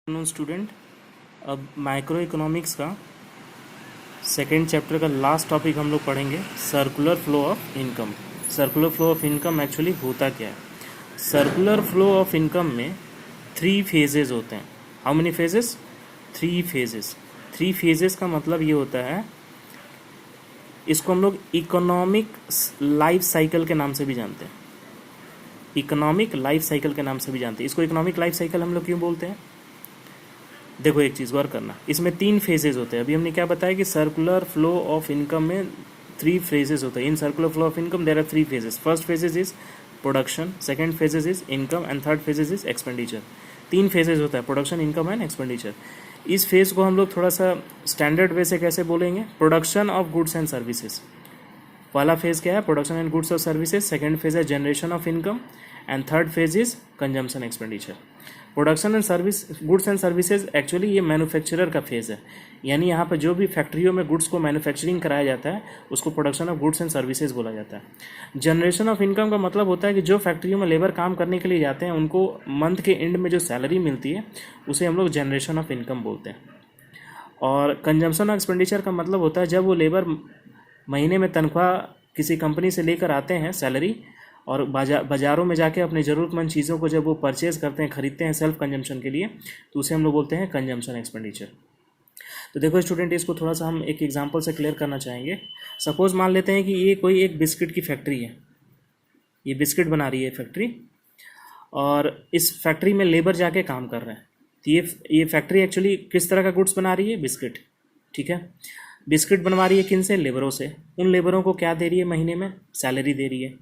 Afternoon student. अब micro economics का second chapter का लास्ट टॉपिक हम लोग पढ़ेंगे, circular flow of income. Circular flow of income actually होता क्या है? सर्कुलर फ्लो ऑफ इनकम में 3 फेजेस होते हैं। How many phases? 3 phases. 3 phases का मतलब ये होता है, इसको हम लोग इकोनॉमिक लाइफ साइकिल के नाम से भी जानते हैं। इकोनॉमिक लाइफ साइकिल के नाम से भी जानते हैं। इसको इकोनॉमिक लाइफ साइकिल हम लोग क्यों बोलते हैं? देखो, एक चीज़ गौर करना, इसमें 3 फेजेस होते हैं। अभी हमने क्या बताया कि सर्कुलर फ्लो ऑफ इनकम में 3 फेजेस होते हैं। In circular flow of income there are 3 phases. First phases is production, second phases is income and third phases is expenditure. 3 phases होता है, प्रोडक्शन, इनकम एंड एक्सपेंडिचर। इस phase को हम लोग थोड़ा सा स्टैंडर्ड वे से कैसे बोलेंगे? Production of goods and services. पहला फेज क्या है? प्रोडक्शन एंड गुड्स और सर्विसेज। सेकंड फेज है generation of income and third phase is consumption expenditure. Production and service, goods and services actually ये मैन्युफैक्चरर का फेज है, यानी यहाँ पर जो भी फैक्ट्रियों में गुड्स को मैन्युफैक्चरिंग कराया जाता है उसको production of goods and services बोला जाता है। जनरेशन ऑफ इनकम का मतलब होता है कि जो फैक्ट्रियों में लेबर काम करने के लिए जाते हैं उनको मंथ के एंड में जो सैलरी मिलती है उसे हम लोग जनरेशन ऑफ इनकम बोलते हैं। और कंजम्पशन ऑफ एक्सपेंडिचर का मतलब होता है जब वो लेबर महीने में तनख्वाह किसी कंपनी से लेकर आते हैं सैलरी, और बाज़ारों में जाके अपने ज़रूरतमंद चीज़ों को जब वो परचेज़ करते हैं, ख़रीदते हैं सेल्फ कंजम्पशन के लिए, तो उसे हम लोग बोलते हैं कंजम्पशन एक्सपेंडिचर। तो देखो स्टूडेंट, इसको थोड़ा सा हम एक एग्जांपल से क्लियर करना चाहेंगे। सपोज़ मान लेते हैं कि ये कोई एक बिस्किट की फैक्ट्री है, ये बिस्किट बना रही है फैक्ट्री, और इस फैक्ट्री में लेबर जाके काम कर रहे हैं। तो ये फैक्ट्री एक्चुअली किस तरह का गुड्स बना रही है? बिस्किट। ठीक है, बिस्किट बनवा रही है किन से? लेबरों से। उन लेबरों को क्या दे रही है? महीने में सैलरी दे रही है।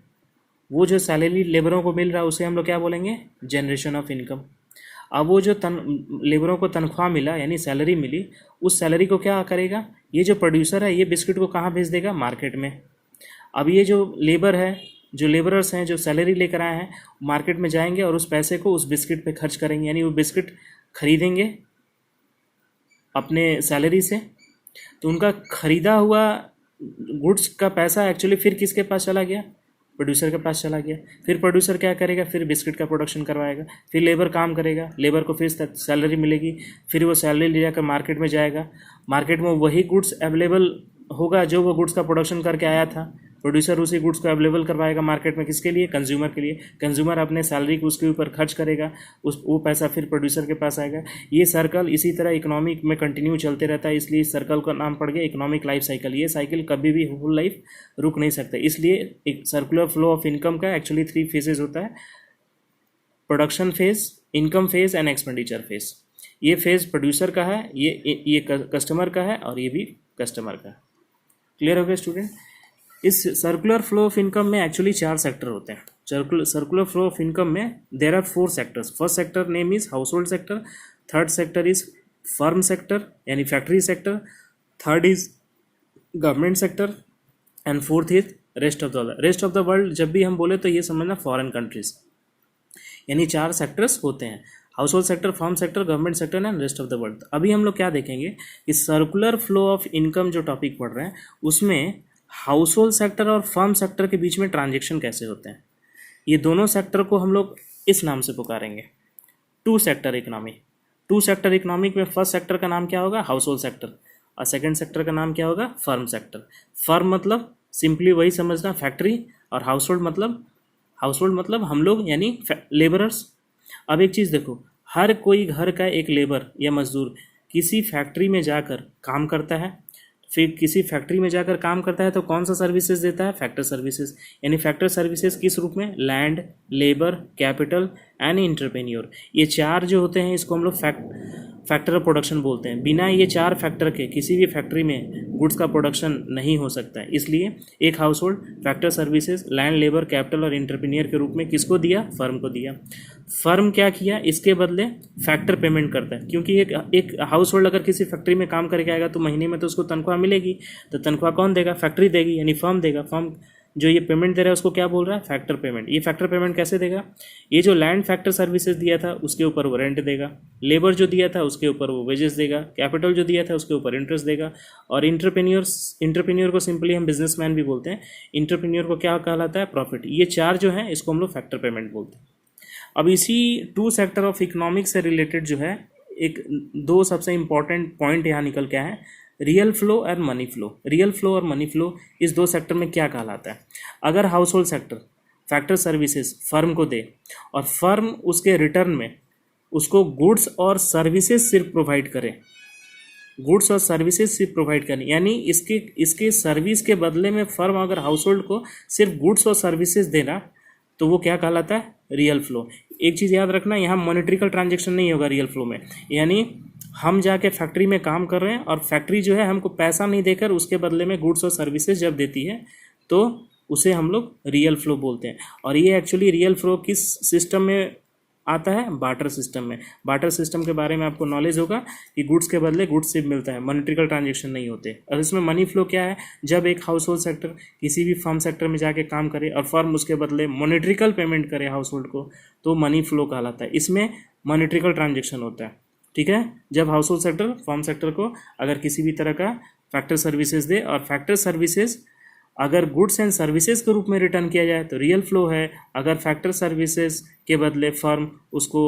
वो जो सैलरी लेबरों को मिल रहा है उसे हम लोग क्या बोलेंगे? Generation of income. अब वो जो लेबरों को तनख्वाह मिला यानी सैलरी मिली, उस सैलरी को क्या करेगा? ये जो प्रोड्यूसर है ये बिस्किट को कहाँ भेज देगा? मार्केट में। अब ये जो लेबर है, जो लेबरर्स हैं जो सैलरी लेकर आए हैं, मार्केट में जाएंगे और उस पैसे को उस बिस्किट पे खर्च करेंगे, यानी वो बिस्किट खरीदेंगे अपने सैलरी से। तो उनका खरीदा हुआ गुड्स का पैसा एक्चुअली फिर किसके पास चला गया? प्रोड्यूसर के पास चला गया। फिर प्रोड्यूसर क्या करेगा? फिर बिस्किट का प्रोडक्शन करवाएगा, फिर लेबर काम करेगा, लेबर को फिर सैलरी मिलेगी, फिर वो सैलरी ले जाकर मार्केट में जाएगा। मार्केट में वही गुड्स अवेलेबल होगा जो वो गुड्स का प्रोडक्शन करके आया था। प्रोड्यूसर उसी गुड्स को अवेलेबल करवाएगा मार्केट में, किसके लिए? कंज्यूमर के लिए। कंज्यूमर अपने सैलरी को उसके ऊपर खर्च करेगा, वो पैसा फिर प्रोड्यूसर के पास आएगा। ये सर्कल इसी तरह इकोनॉमिक में कंटिन्यू चलते रहता है, इसलिए इस सर्कल का नाम पड़ गया इकोनॉमिक लाइफ साइकिल। ये साइकिल कभी भी होल लाइफ रुक नहीं सकता, इसलिए एक सर्कुलर फ्लो ऑफ इनकम का एक्चुअली 3 फेजेज होता है: production phase, income phase and expenditure phase. ये फेज प्रोड्यूसर का है, ये कस्टमर का है, और ये भी कस्टमर का है। क्लियर हो गया स्टूडेंट? इस सर्कुलर फ्लो ऑफ इनकम में एक्चुअली 4 सेक्टर होते हैं। सर्कुलर फ्लो ऑफ इनकम में there are 4 sectors. First sector name is household sector, third sector is firm sector यानी factory sector, third is government sector, and fourth is rest of the world. Rest of the world जब भी हम बोले तो ये समझना foreign countries, यानी 4 sectors होते हैं: house hold sector, firm sector, government sector and rest of the world. अभी हम लोग क्या देखेंगे कि सर्कुलर फ्लो ऑफ इनकम जो टॉपिक पढ़ रहे हैं उसमें हाउस होल्ड सेक्टर और फर्म सेक्टर के बीच में ट्रांजेक्शन कैसे होते हैं। ये दोनों सेक्टर को हम लोग इस नाम से पुकारेंगे: 2 सेक्टर इकोनॉमी। 2 सेक्टर इकोनॉमिक में फर्स्ट सेक्टर का नाम क्या होगा? हाउस होल्ड सेक्टर, और सेकंड सेक्टर का नाम क्या होगा? Firm sector. फर्म मतलब सिंपली वही समझना, फैक्ट्री, और हाउस होल्ड मतलब हम लोग यानी लेबरर्स। अब एक चीज़ देखो, हर कोई घर का एक लेबर या मजदूर किसी फैक्ट्री में जाकर काम करता है। फिर किसी फैक्ट्री में जाकर काम करता है तो कौन सा सर्विसेज देता है? Factor services. यानी फैक्टर सर्विसेज किस रूप में? Land, labour, capital and entrepreneur. ये 4 जो होते हैं इसको हम लोग फैक्टर ऑफ प्रोडक्शन बोलते हैं। बिना ये 4 फैक्टर के किसी भी फैक्ट्री में गुड्स का प्रोडक्शन नहीं हो सकता है। इसलिए एक house hold factor services, land, labour, capital और एंटरप्रेन्योर के रूप में किसको दिया? फर्म को दिया। फर्म क्या किया? इसके बदले फैक्टर पेमेंट करता है, क्योंकि एक हाउस होल्ड अगर किसी फैक्ट्री में काम करके आएगा तो महीने में तो उसको तनख्वाह मिलेगी, तो तनख्वाह कौन देगा? फैक्ट्री देगी, यानी फर्म देगा। फर्म जो ये पेमेंट दे रहा है उसको क्या बोल रहा है? Factor payment. ये फैक्टर पेमेंट कैसे देगा? ये जो लैंड फैक्टर सर्विसेज दिया था उसके ऊपर वो रेंट देगा, लेबर जो दिया था उसके ऊपर वो वेजेस देगा, कैपिटल जो दिया था उसके ऊपर इंटरेस्ट देगा, और इंटरप्रेन्योर को सिंपली हम बिजनेसमैन भी बोलते हैं। इंटरप्रेन्योर को क्या कहलाता है? प्रॉफिट। ये 4 जो है इसको हम लोग फैक्टर पेमेंट बोलते हैं। अब इसी 2 सेक्टर ऑफ इकोनॉमिक्स से रिलेटेड जो है एक दो सबसे इम्पॉर्टेंट पॉइंट यहाँ निकल के आए हैं, रियल फ्लो और मनी फ्लो। रियल फ्लो और मनी फ्लो इस दो सेक्टर में क्या कहलाता है? अगर house hold sector factor services firm को दे और फर्म उसके रिटर्न में उसको गुड्स और सर्विसेज सिर्फ प्रोवाइड करे, गुड्स और सर्विसेज सिर्फ प्रोवाइड करनी, यानी इसके सर्विस के बदले में फर्म अगर हाउस होल्ड को सिर्फ गुड्स और सर्विसेज देना, तो वो क्या कहलाता है? Real flow. एक चीज़ याद रखना, यहाँ मॉनेटरिकल ट्रांजेक्शन नहीं होगा रियल फ्लो में, यानी हम जाके फैक्ट्री में काम कर रहे हैं और फैक्ट्री जो है हमको पैसा नहीं देकर उसके बदले में गुड्स और सर्विसेज जब देती है तो उसे हम लोग रियल फ्लो बोलते हैं। और ये एक्चुअली रियल फ्लो किस सिस्टम में आता है? बार्टर सिस्टम में। बार्टर सिस्टम के बारे में आपको नॉलेज होगा कि गुड्स के बदले गुड्स सिर्फ मिलता है, मॉनेटरिकल ट्रांजेक्शन नहीं होते। और इसमें मनी फ्लो क्या है? जब एक हाउस होल्ड सेक्टर किसी भी फर्म सेक्टर में जाके काम करे और फर्म उसके बदले मॉनेटरिकल पेमेंट करे हाउस होल्ड को, तो मनी फ्लो कहलाता है। इसमें मॉनेटरिकल ट्रांजेक्शन होता है, ठीक है। जब house hold sector firm sector को अगर किसी भी तरह का फैक्टर सर्विसेज दे और फैक्टर सर्विसेज अगर गुड्स एंड सर्विसेज के रूप में रिटर्न किया जाए तो रियल फ्लो है। अगर फैक्टर सर्विसेज के बदले फर्म उसको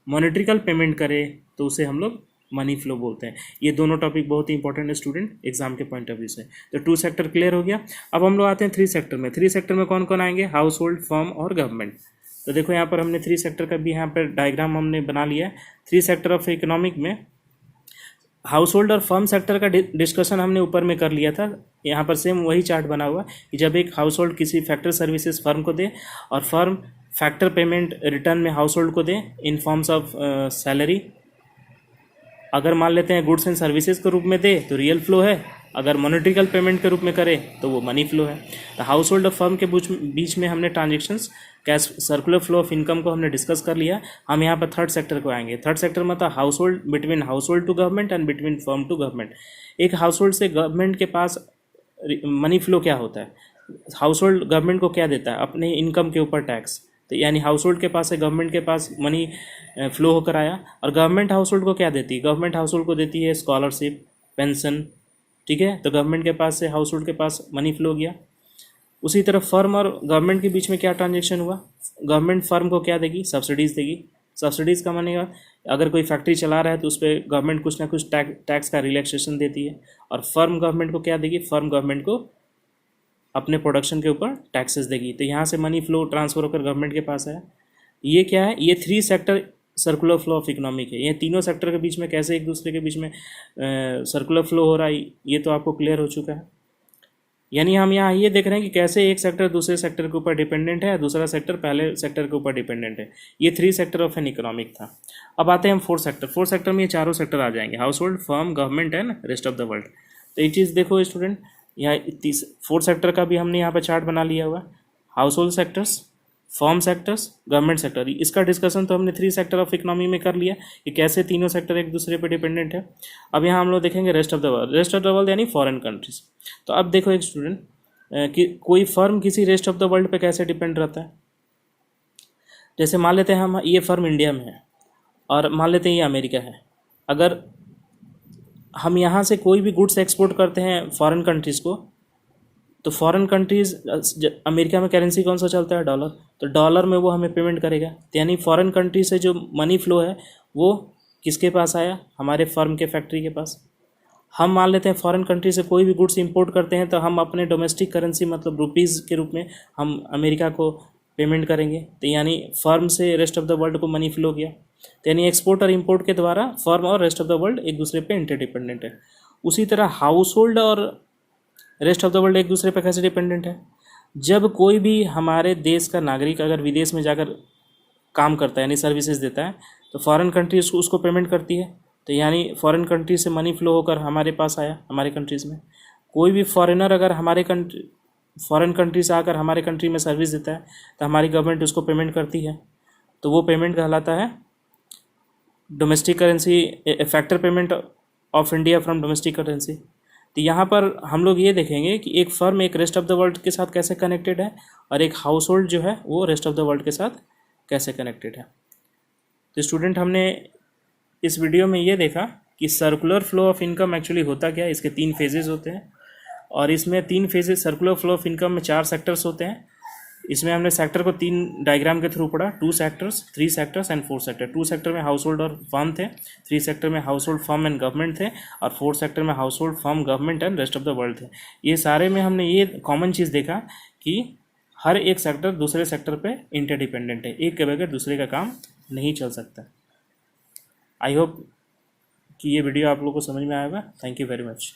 मॉनेटरिकल पेमेंट करे तो उसे हम लोग मनी फ्लो बोलते हैं। ये दोनों टॉपिक बहुत ही इंपॉर्टेंट है स्टूडेंट एग्जाम के पॉइंट ऑफ व्यू से। तो 2 सेक्टर क्लियर हो गया। अब हम लोग आते हैं 3 सेक्टर में। 3 सेक्टर में कौन कौन आएंगे? हाउस होल्ड, फर्म और गवर्नमेंट। तो देखो यहाँ पर हमने 3 सेक्टर का भी यहाँ पर डायग्राम हमने बना लिया है। 3 सेक्टर ऑफ इकोनॉमिक में हाउस होल्ड और फर्म सेक्टर का डिस्कशन हमने ऊपर में कर लिया था। यहाँ पर सेम वही चार्ट बना हुआ कि जब एक हाउस होल्ड किसी फैक्टर सर्विसेज फर्म को दे और फर्म फैक्टर पेमेंट रिटर्न में हाउस होल्ड को दे इन फॉर्म्स ऑफ सैलरी, अगर मान लेते हैं गुड्स एंड सर्विसेज के रूप में दे तो रियल फ्लो है, अगर मॉनेटरिकल पेमेंट के रूप में करे तो वो मनी फ्लो है। तो हाउस होल्ड और फर्म के बीच में हमने transactions cash circular flow of income को हमने डिस्कस कर लिया। हम यहाँ पर 3rd सेक्टर को आएंगे। 3rd सेक्टर मतलब household, between household to government and between firm to government. एक हाउस होल्ड से गवर्नमेंट के पास मनी फ्लो क्या होता है? हाउस होल्ड गवर्नमेंट को क्या देता है? अपने इनकम के ऊपर टैक्स। तो यानी हाउस होल्ड के पास है, गवर्नमेंट के पास मनी फ्लो होकर आया। और गवर्नमेंट हाउस होल्ड को क्या देती है? गवर्नमेंट हाउस होल्ड को देती है स्कॉलरशिप, पेंशन, ठीक है। तो गवर्नमेंट के पास से हाउस होल्ड के पास मनी फ्लो गया। उसी तरह फर्म और गवर्नमेंट के बीच में क्या ट्रांजेक्शन हुआ? गवर्नमेंट फर्म को क्या देगी? सब्सिडीज़ देगी। सब्सिडीज़ का मानेगा अगर कोई फैक्ट्री चला रहा है तो उस पर गवर्नमेंट कुछ ना कुछ टैक्स का रिलैक्सेशन देती है। और फर्म गवर्नमेंट को क्या देगी? फर्म गवर्नमेंट को अपने प्रोडक्शन के ऊपर टैक्सेस देगी। तो यहाँ से मनी फ्लो ट्रांसफर होकर गवर्नमेंट के पास है। ये क्या है? ये 3 sector circular flow of economic है। ये तीनों सेक्टर के बीच में कैसे एक दूसरे के बीच में सर्कुलर फ्लो हो रहा है, ये तो आपको क्लियर हो चुका है। यानी हम यहाँ ये देख रहे हैं कि कैसे एक सेक्टर दूसरे सेक्टर के ऊपर डिपेंडेंट है, दूसरा सेक्टर पहले सेक्टर के ऊपर डिपेंडेंट है। ये 3 सेक्टर ऑफ एन इकोनॉमिक था। अब आते हैं हम 4th सेक्टर। 4th सेक्टर में ये चारों सेक्टर आ जाएंगे, house hold, firm, government and rest of the world. तो एक चीज़ देखो स्टूडेंट, यहाँ 4th सेक्टर का भी हमने यहाँ पर चार्ट बना लिया हुआ। House hold sectors, firm sectors, government sector. इसका डिस्कशन तो हमने 3 सेक्टर ऑफ इकोनॉमी में कर लिया कि कैसे तीनों सेक्टर एक दूसरे पे डिपेंडेंट है। अब यहाँ हम लोग देखेंगे rest of the world. Rest of the world यानी फॉरेन कंट्रीज। तो अब देखो एक स्टूडेंट कि कोई फर्म किसी रेस्ट ऑफ द वर्ल्ड पे कैसे डिपेंड रहता है। जैसे मान लेते हैं हम ये फर्म इंडिया में है और मान लेते हैं ये अमेरिका है। अगर हम यहाँ से कोई भी गुड्स एक्सपोर्ट करते हैं फॉरेन कंट्रीज़ को, तो फॉरेन कंट्रीज़, अमेरिका में करेंसी कौन सा चलता है? डॉलर। तो डॉलर में वो हमें पेमेंट करेगा। तो यानी फॉरेन कंट्री से जो मनी फ्लो है वो किसके पास आया? हमारे फर्म के फैक्ट्री के पास। हम मान लेते हैं फॉरेन कंट्री से कोई भी गुड्स इंपोर्ट करते हैं तो हम अपने डोमेस्टिक करेंसी मतलब रुपीज़ के रूप में हम अमेरिका को पेमेंट करेंगे। तो यानी फर्म से रेस्ट ऑफ द वर्ल्ड को मनी फ्लो गया। तो यानी एक्सपोर्ट और इंपोर्ट के द्वारा फर्म और रेस्ट ऑफ द वर्ल्ड एक दूसरे पे इंटरडिपेंडेंट है। उसी तरह हाउस होल्ड और रेस्ट ऑफ द वर्ल्ड एक दूसरे पे कैसे डिपेंडेंट है? जब कोई भी हमारे देश का नागरिक अगर विदेश में जाकर काम करता है यानी सर्विसेज देता है तो फॉरेन कंट्री उसको पेमेंट करती है। तो यानी फॉरेन कंट्री से मनी फ्लो होकर हमारे पास आया, हमारे कंट्रीज़ में। कोई भी फॉरेनर अगर फॉरेन कंट्री से आकर हमारे कंट्री में सर्विस देता है तो हमारी गवर्नमेंट उसको पेमेंट करती है। तो वो पेमेंट कहलाता है domestic currency, factor payment of India from domestic currency. तो यहाँ पर हम लोग ये देखेंगे कि एक फर्म एक रेस्ट ऑफ द वर्ल्ड के साथ कैसे कनेक्टेड है और एक हाउस होल्ड जो है वो रेस्ट ऑफ द वर्ल्ड के साथ कैसे कनेक्टेड है। तो स्टूडेंट हमने इस वीडियो में ये देखा कि circular flow of income actually होता क्या है। इसके 3 फेजेस होते हैं और इसमें 3 phases circular flow of income में 4 सेक्टर्स होते हैं। इसमें हमने सेक्टर को 3 डायग्राम के थ्रू पढ़ा, 2 sectors, 3 sectors and 4 sector. 2 sector में हाउस होल्ड और फर्म थे, 3 सेक्टर में house hold firm and government थे, और 4 सेक्टर में house hold firm government and rest of the world थे। ये सारे में हमने ये कॉमन चीज़ देखा कि हर एक सेक्टर दूसरे सेक्टर पे इंटरडिपेंडेंट है, एक के बगैर दूसरे का काम नहीं चल सकता। आई होप कि ये वीडियो आप लोगों को समझ में आएगा। Thank you very much.